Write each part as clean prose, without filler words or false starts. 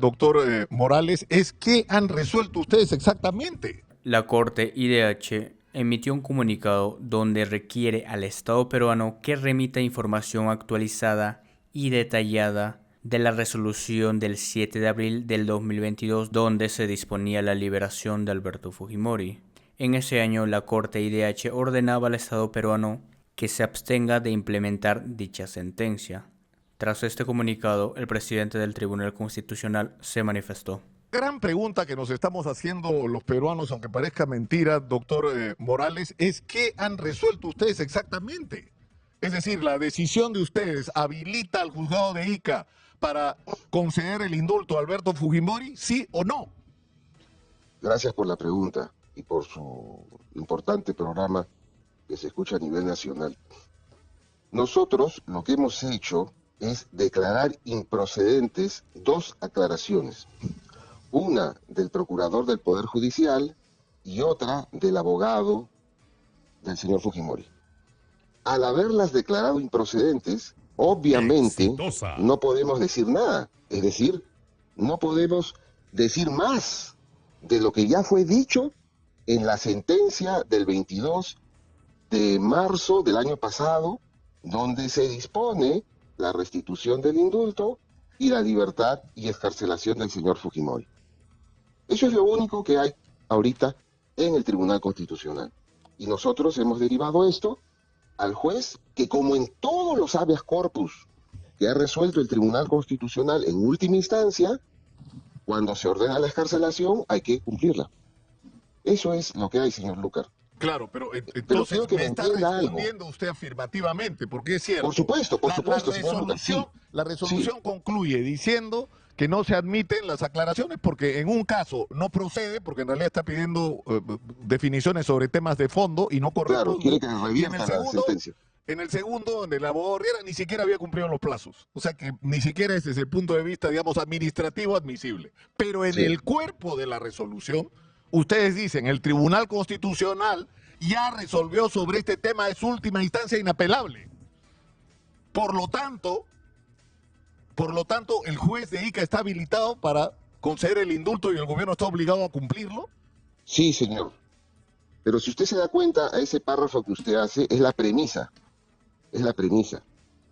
doctor Morales, es qué han resuelto ustedes exactamente. La Corte IDH emitió un comunicado donde requiere al Estado peruano que remita información actualizada y detallada de la resolución del 7 de abril del 2022 donde se disponía la liberación de Alberto Fujimori. En ese año, la Corte IDH ordenaba al Estado peruano que se abstenga de implementar dicha sentencia. Tras este comunicado, el presidente del Tribunal Constitucional se manifestó. Gran pregunta que nos estamos haciendo los peruanos, aunque parezca mentira, doctor Morales, es qué han resuelto ustedes exactamente. Es decir, la decisión de ustedes habilita al juzgado de Ica para conceder el indulto a Alberto Fujimori, ¿sí o no? Gracias por la pregunta y por su importante programa que se escucha a nivel nacional. Nosotros lo que hemos hecho es declarar improcedentes dos aclaraciones. Una del procurador del Poder Judicial y otra del abogado del señor Fujimori. Al haberlas declarado improcedentes, obviamente no podemos decir nada. Es decir, no podemos decir más de lo que ya fue dicho en la sentencia del 22 de marzo del año pasado, donde se dispone la restitución del indulto y la libertad y excarcelación del señor Fujimori. Eso es lo único que hay ahorita en el Tribunal Constitucional. Y nosotros hemos derivado esto al juez que, como en todos los habeas corpus que ha resuelto el Tribunal Constitucional en última instancia, cuando se ordena la excarcelación hay que cumplirla. Eso es lo que hay, señor Lucar. Claro, pero entonces quiero que me me está entienda respondiendo usted afirmativamente, porque es cierto. Por supuesto, señor Lucar. Sí. La resolución concluye diciendo que no se admiten las aclaraciones porque en un caso no procede, porque en realidad está pidiendo definiciones sobre temas de fondo y no corresponde. Claro, quiere que revierta la sentencia. En el segundo, donde el abogado Riera ni siquiera había cumplido los plazos. O sea que ni siquiera es desde el punto de vista, digamos, administrativo admisible. Pero en el cuerpo de la resolución, ustedes dicen, el Tribunal Constitucional ya resolvió sobre este tema de su última instancia inapelable. Por lo tanto, el juez de Ica está habilitado para conceder el indulto y el gobierno está obligado a cumplirlo. Sí, señor. Pero si usted se da cuenta, a ese párrafo que usted hace es la premisa. Es la premisa.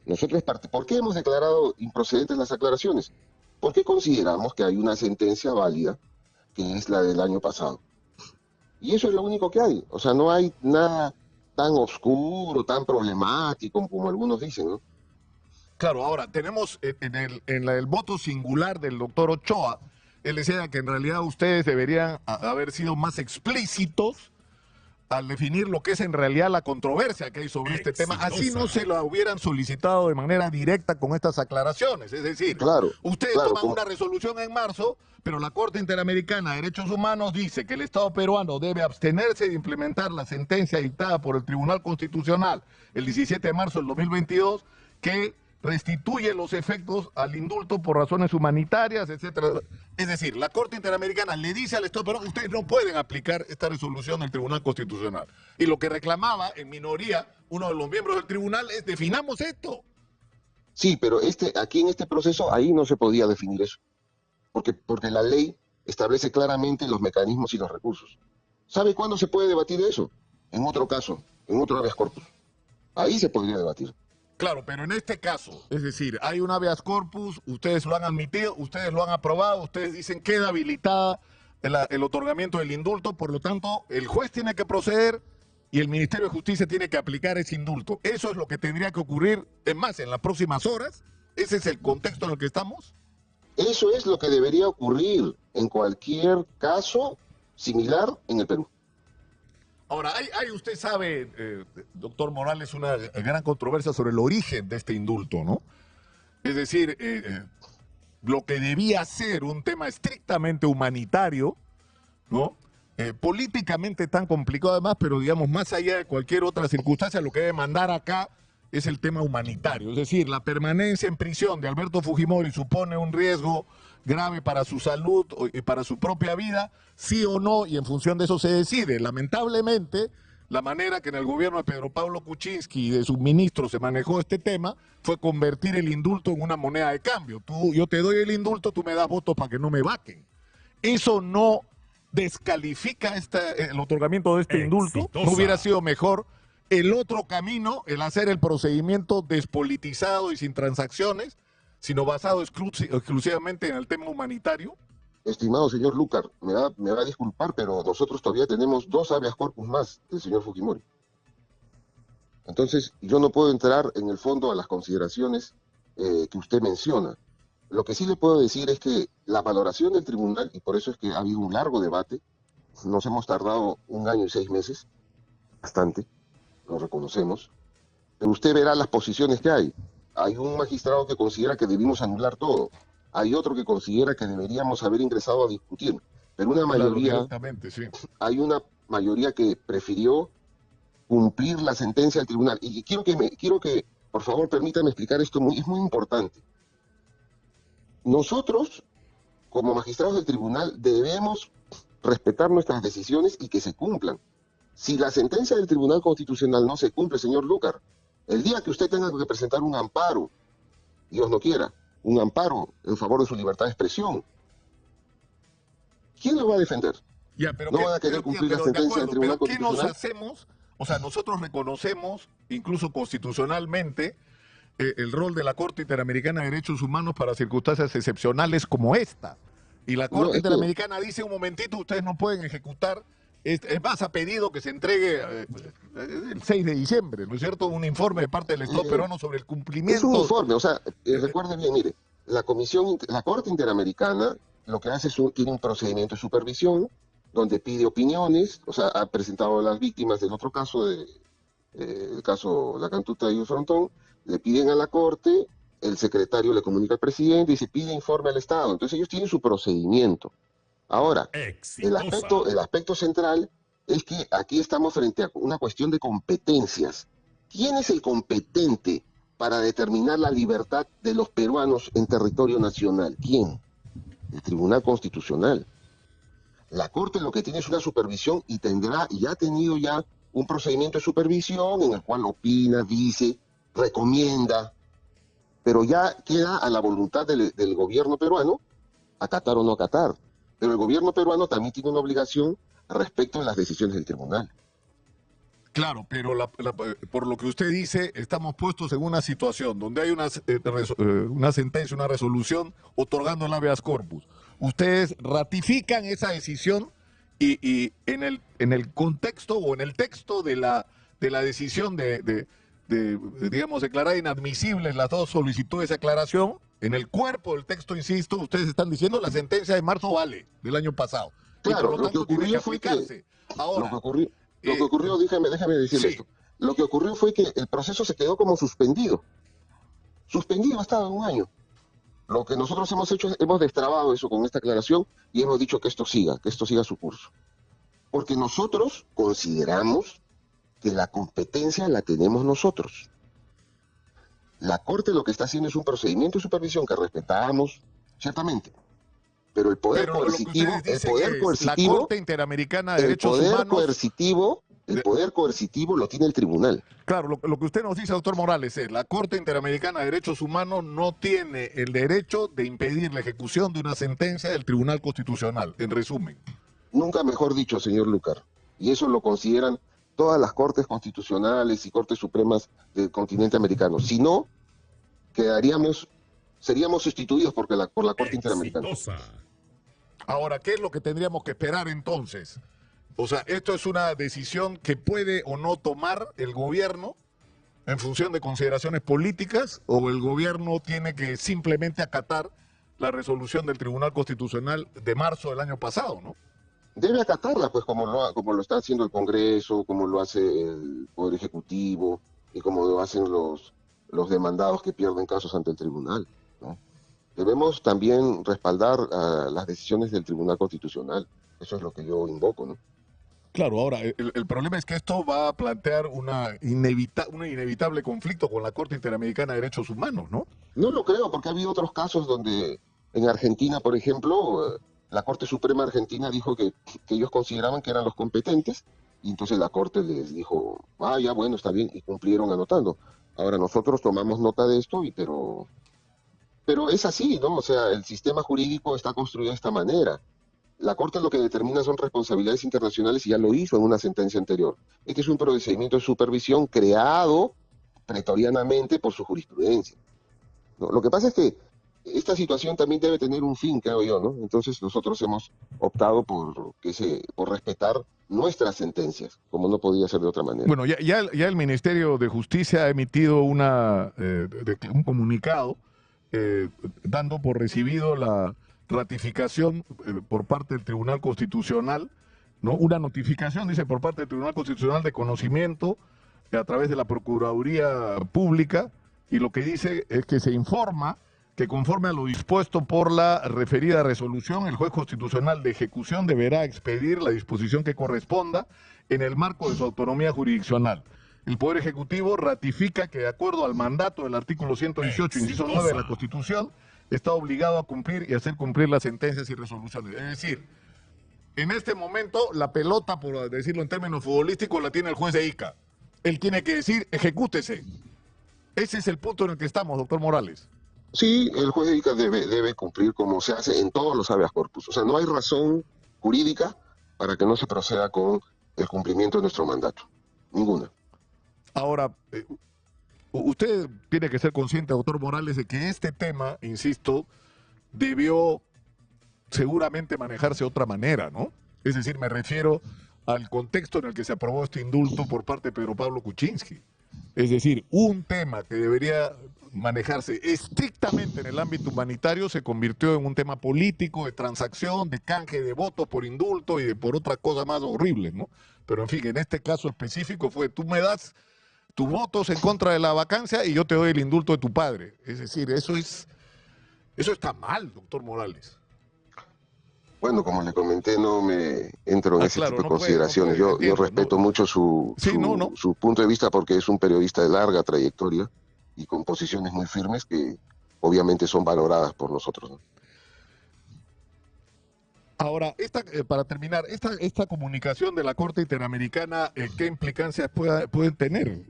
Nosotros, ¿por qué hemos declarado improcedentes las aclaraciones? Porque consideramos que hay una sentencia válida, que es la del año pasado. Y eso es lo único que hay. O sea, no hay nada tan oscuro, tan problemático como algunos dicen, ¿no? Claro, ahora tenemos en el voto singular del doctor Ochoa, él decía que en realidad ustedes deberían haber sido más explícitos al definir lo que es en realidad la controversia que hay sobre este tema, así no se lo hubieran solicitado de manera directa con estas aclaraciones. Es decir, ustedes toman una resolución en marzo, pero la Corte Interamericana de Derechos Humanos dice que el Estado peruano debe abstenerse de implementar la sentencia dictada por el Tribunal Constitucional el 17 de marzo del 2022, que restituye los efectos al indulto por razones humanitarias, etcétera. Es decir, la Corte Interamericana le dice al Estado peruano, ustedes no pueden aplicar esta resolución del Tribunal Constitucional. Y lo que reclamaba en minoría uno de los miembros del tribunal es definamos esto. Sí, pero aquí en este proceso ahí no se podía definir eso. Porque la ley establece claramente los mecanismos y los recursos. ¿Sabe cuándo se puede debatir eso? En otro caso, en otro habeas corpus. Ahí se podría debatir. Claro, pero en este caso, es decir, hay un habeas corpus, ustedes lo han admitido, ustedes lo han aprobado, ustedes dicen queda habilitada el otorgamiento del indulto, por lo tanto, el juez tiene que proceder y el Ministerio de Justicia tiene que aplicar ese indulto. Eso es lo que tendría que ocurrir, es más, en las próximas horas. ¿Ese es el contexto en el que estamos? Eso es lo que debería ocurrir en cualquier caso similar en el Perú. Ahora, hay usted sabe, doctor Morales, una gran controversia sobre el origen de este indulto, ¿no? Es decir, lo que debía ser un tema estrictamente humanitario, ¿no? Políticamente tan complicado además, pero digamos, más allá de cualquier otra circunstancia, lo que debe mandar acá es el tema humanitario. Es decir, la permanencia en prisión de Alberto Fujimori supone un riesgo grave para su salud y para su propia vida, sí o no, y en función de eso se decide. Lamentablemente, la manera que en el gobierno de Pedro Pablo Kuczynski y de sus ministros se manejó este tema fue convertir el indulto en una moneda de cambio. Yo te doy el indulto, tú me das votos para que no me vaquen. Eso no descalifica el otorgamiento de este indulto. ¿No hubiera sido mejor el otro camino, el hacer el procedimiento despolitizado y sin transacciones, sino basado exclusivamente en el tema humanitario? Estimado señor Lucar, me va a disculpar, pero nosotros todavía tenemos 2 habeas corpus más del señor Fujimori. Entonces, yo no puedo entrar en el fondo a las consideraciones que usted menciona. Lo que sí le puedo decir es que la valoración del tribunal, y por eso es que ha habido un largo debate, nos hemos tardado 1 año y 6 meses, bastante, lo reconocemos, pero usted verá las posiciones que hay. Hay un magistrado que considera que debimos anular todo. Hay otro que considera que deberíamos haber ingresado a discutir. Pero una mayoría, sí. Hay una mayoría que prefirió cumplir la sentencia del tribunal. Y quiero que, por favor, permítame explicar esto, es muy importante. Nosotros, como magistrados del tribunal, debemos respetar nuestras decisiones y que se cumplan. Si la sentencia del Tribunal Constitucional no se cumple, señor Lucar, el día que usted tenga que presentar un amparo, Dios no quiera, un amparo en favor de su libertad de expresión, ¿quién lo va a defender? ¿No van a querer cumplir la sentencia del Tribunal Constitucional? ¿Qué nos hacemos? O sea, nosotros reconocemos, incluso constitucionalmente, el rol de la Corte Interamericana de Derechos Humanos para circunstancias excepcionales como esta. Y la Corte Interamericana dice, un momentito, ustedes no pueden ejecutar. Es más, ha pedido que se entregue el 6 de diciembre, ¿no es cierto? Un informe de parte del Estado peruano sobre el cumplimiento. Es un informe, o sea, recuerde bien, mire, la Corte Interamericana lo que hace tiene un procedimiento de supervisión donde pide opiniones, o sea, ha presentado a las víctimas del otro caso, el caso La Cantuta y el Frontón, le piden a la Corte, el secretario le comunica al presidente y se pide informe al Estado. Entonces ellos tienen su procedimiento. Ahora, el aspecto central es que aquí estamos frente a una cuestión de competencias. ¿Quién es el competente para determinar la libertad de los peruanos en territorio nacional? ¿Quién? El Tribunal Constitucional. La Corte lo que tiene es una supervisión y ha tenido un procedimiento de supervisión en el cual opina, dice, recomienda, pero ya queda a la voluntad del gobierno peruano acatar o no acatar. Pero el gobierno peruano también tiene una obligación respecto a las decisiones del tribunal. Claro, pero por lo que usted dice, estamos puestos en una situación donde hay una sentencia, una resolución otorgando el habeas corpus. Ustedes ratifican esa decisión y en el contexto o en el texto de la decisión de digamos, declarar inadmisibles las 2 solicitudes de aclaración, en el cuerpo del texto, insisto, ustedes están diciendo la sentencia de marzo vale, del año pasado. Claro, lo que ocurrió fue que... Ahora, lo que ocurrió, déjame decir esto. Lo que ocurrió fue que el proceso se quedó como suspendido. Suspendido ha estado 1 año. Lo que nosotros hemos hecho es, hemos destrabado eso con esta aclaración y hemos dicho que esto siga su curso. Porque nosotros consideramos que la competencia la tenemos nosotros. La Corte lo que está haciendo es un procedimiento de supervisión que respetamos, ciertamente. Pero el poder coercitivo, la Corte Interamericana de Derechos Humanos, el poder coercitivo lo tiene el tribunal. Claro, lo que usted nos dice, doctor Morales, es la Corte Interamericana de Derechos Humanos no tiene el derecho de impedir la ejecución de una sentencia del Tribunal Constitucional, en resumen. Nunca mejor dicho, señor Lucar. Y eso lo consideran todas las cortes constitucionales y cortes supremas del continente americano. Si no, seríamos sustituidos por la Corte Interamericana. Ahora, ¿qué es lo que tendríamos que esperar entonces? O sea, ¿esto es una decisión que puede o no tomar el gobierno en función de consideraciones políticas, o el gobierno tiene que simplemente acatar la resolución del Tribunal Constitucional de marzo del año pasado, ¿no? Debe acatarla, pues, como lo está haciendo el Congreso, como lo hace el Poder Ejecutivo y como lo hacen los demandados que pierden casos ante el tribunal, ¿no? Debemos también respaldar las decisiones del Tribunal Constitucional. Eso es lo que yo invoco, ¿no? Claro, ahora, el problema es que esto va a plantear un inevitable conflicto con la Corte Interamericana de Derechos Humanos, ¿no? No lo creo, porque ha habido otros casos donde, en Argentina, por ejemplo, la Corte Suprema Argentina dijo que ellos consideraban que eran los competentes y entonces la Corte les dijo, ya bueno, está bien, y cumplieron anotando. Ahora nosotros tomamos nota de esto, pero es así, ¿no? O sea, el sistema jurídico está construido de esta manera. La Corte lo que determina son responsabilidades internacionales y ya lo hizo en una sentencia anterior. Este es un procedimiento de supervisión creado pretorianamente por su jurisprudencia, ¿no? Lo que pasa es que esta situación también debe tener un fin, creo yo, ¿no? Entonces nosotros hemos optado por respetar nuestras sentencias, como no podía ser de otra manera. Bueno, ya el Ministerio de Justicia ha emitido un comunicado dando por recibido la ratificación por parte del Tribunal Constitucional, ¿no? Una notificación, dice, por parte del Tribunal Constitucional de conocimiento a través de la Procuraduría Pública, y lo que dice es que se informa que conforme a lo dispuesto por la referida resolución, el juez constitucional de ejecución deberá expedir la disposición que corresponda en el marco de su autonomía jurisdiccional. El Poder Ejecutivo ratifica que, de acuerdo al mandato del artículo 118, inciso 9 de la Constitución, está obligado a cumplir y hacer cumplir las sentencias y resoluciones. Es decir, en este momento la pelota, por decirlo en términos futbolísticos, la tiene el juez de Ica. Él tiene que decir, ejecútese. Ese es el punto en el que estamos, doctor Morales. Sí, el juez de Ica debe cumplir como se hace en todos los habeas corpus. O sea, no hay razón jurídica para que no se proceda con el cumplimiento de nuestro mandato. Ninguna. Ahora, usted tiene que ser consciente, doctor Morales, de que este tema, insisto, debió seguramente manejarse de otra manera, ¿no? Es decir, me refiero al contexto en el que se aprobó este indulto por parte de Pedro Pablo Kuczynski. Es decir, un tema que debería manejarse estrictamente en el ámbito humanitario se convirtió en un tema político, de transacción, de canje de votos por indulto y por otras cosas más horribles, ¿no? Pero en fin, en este caso específico fue, tú me das tus votos en contra de la vacancia y yo te doy el indulto de tu padre. Es decir, eso está mal, doctor Morales. Bueno, como le comenté, no me entro en ese Claro, tipo de no puede, consideraciones. Yo respeto mucho su punto de vista porque es un periodista de larga trayectoria y con posiciones muy firmes que obviamente son valoradas por nosotros, ¿no? Ahora, para terminar, esta comunicación de la Corte Interamericana, ¿qué implicancias pueden tener?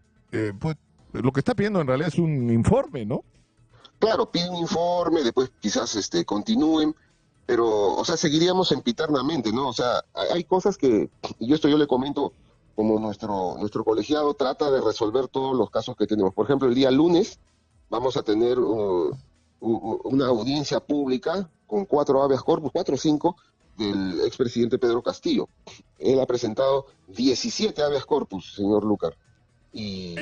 Lo que está pidiendo en realidad es un informe, ¿no? Claro, pide un informe, después quizás continúen, pero, o sea, seguiríamos sempiternamente, ¿no? O sea, hay cosas que, y esto yo le comento, como nuestro colegiado trata de resolver todos los casos que tenemos. Por ejemplo, el día lunes vamos a tener una audiencia pública con 4 habeas corpus, 4 o 5, del expresidente Pedro Castillo. Él ha presentado 17 habeas corpus, señor Lucar. Y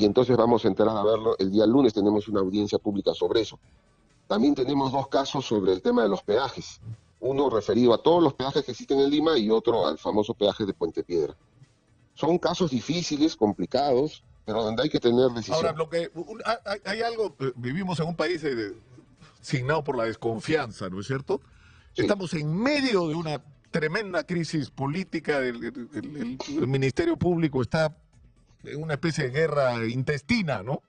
entonces vamos a entrar a verlo. El día lunes tenemos una audiencia pública sobre eso. También tenemos 2 casos sobre el tema de los peajes. Uno referido a todos los peajes que existen en Lima y otro al famoso peaje de Puente Piedra. Son casos difíciles, complicados, pero donde hay que tener decisión. Ahora, hay algo, vivimos en un país signado por la desconfianza, ¿no es cierto? Sí. Estamos en medio de una tremenda crisis política, el Ministerio Público está en una especie de guerra intestina, ¿no?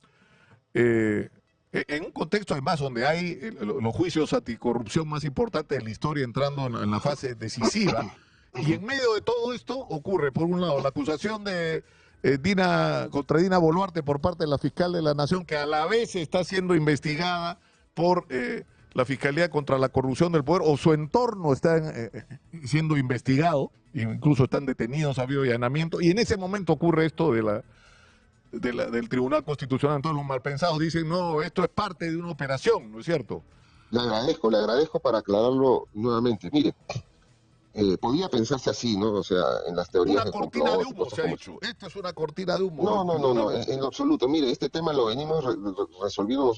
En un contexto además donde hay los juicios anticorrupción más importantes de la historia entrando en la fase decisiva, y en medio de todo esto ocurre, por un lado, la acusación de contra Dina Boluarte por parte de la fiscal de la Nación, que a la vez está siendo investigada por la Fiscalía contra la Corrupción del Poder, o su entorno está siendo investigado, incluso están detenidos, ha habido allanamiento, y en ese momento ocurre esto del Tribunal Constitucional. Entonces los malpensados dicen, no, esto es parte de una operación, ¿no es cierto? Le agradezco para aclararlo nuevamente. Mire, podía pensarse así, ¿no? O sea, en las teorías de complot. Una cortina de humo, se ha dicho. Esto es una cortina de humo. No, en lo absoluto. Mire, este tema lo venimos resolviendo,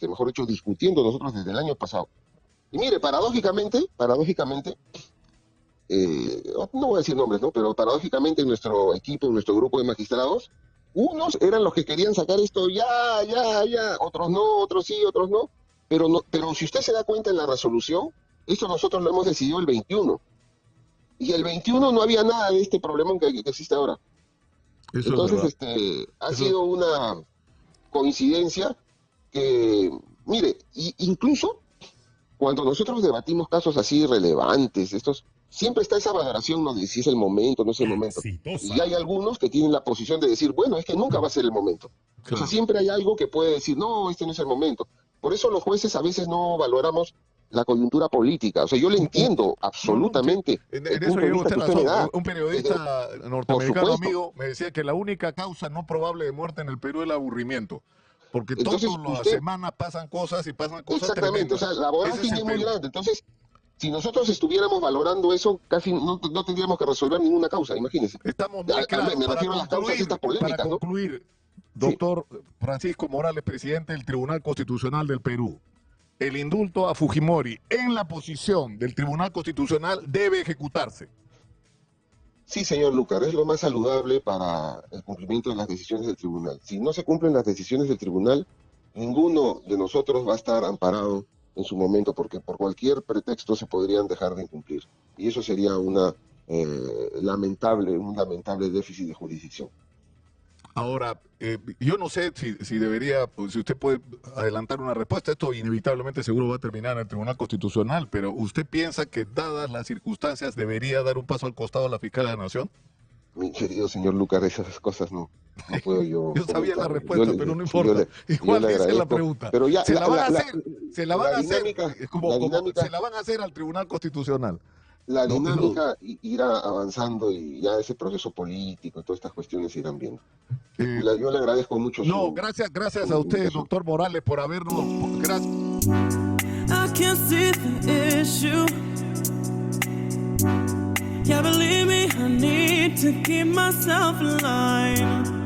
mejor dicho, discutiendo nosotros desde el año pasado. Y mire, paradójicamente, no voy a decir nombres, ¿no? Pero paradójicamente en nuestro equipo, en nuestro grupo de magistrados, unos eran los que querían sacar esto ya, otros no, otros sí, otros no. Pero si usted se da cuenta en la resolución, esto nosotros lo hemos decidido el 21. Y el 21 no había nada de este problema que existe ahora. Entonces, ha sido una coincidencia que, mire, incluso cuando nosotros debatimos casos así relevantes, estos, siempre está esa valoración, ¿no?, de si es el momento o no es el momento. Y hay algunos que tienen la posición de decir, bueno, es que nunca va a ser el momento. O sea, siempre hay algo que puede decir, no, este no es el momento. Por eso los jueces a veces no valoramos la coyuntura política. O sea, yo le entiendo absolutamente En el eso punto de lleva vista usted que usted me razón. da. Un periodista Por norteamericano supuesto. amigo me decía que la única causa no probable de muerte en el Perú es el aburrimiento. Porque Entonces, todas las usted, semanas pasan cosas y pasan cosas exactamente, o tremendas. sea, la vorágine Ese es es el muy Perú. grande. Entonces, si nosotros estuviéramos valorando eso, casi no tendríamos que resolver ninguna causa, imagínense. Estamos muy claros. Me refiero a las causas estas Para polémicas, ¿no? concluir, Sí. doctor Francisco Morales, presidente del Tribunal Constitucional del Perú, el indulto a Fujimori en la posición del Tribunal Constitucional debe ejecutarse. Sí, señor Lucar, es lo más saludable para el cumplimiento de las decisiones del tribunal. Si no se cumplen las decisiones del tribunal, ninguno de nosotros va a estar amparado en su momento, porque por cualquier pretexto se podrían dejar de incumplir. Y eso sería un lamentable déficit de jurisdicción. Ahora, yo no sé si debería, pues, si usted puede adelantar una respuesta. Esto inevitablemente seguro va a terminar en el Tribunal Constitucional, pero ¿usted piensa que, dadas las circunstancias, debería dar un paso al costado a la fiscal de la Nación? Mi querido señor Lucar, esas cosas no puedo yo Yo sabía la comentar. respuesta, pero no importa. Igual yo le dice la agradezco, pregunta. pero ya Se la van a hacer, se la van la a hacer, dinámica, como la dinámica, se la van a hacer al Tribunal Constitucional. la No, dinámica irá avanzando y ya ese proceso político, todas estas cuestiones se irán viendo. eh, Yo le agradezco mucho no, gracias a usted, invitación. doctor Morales, por habernos. Gracias. I can't see the issue. Yeah, believe me, I need to keep myself in line.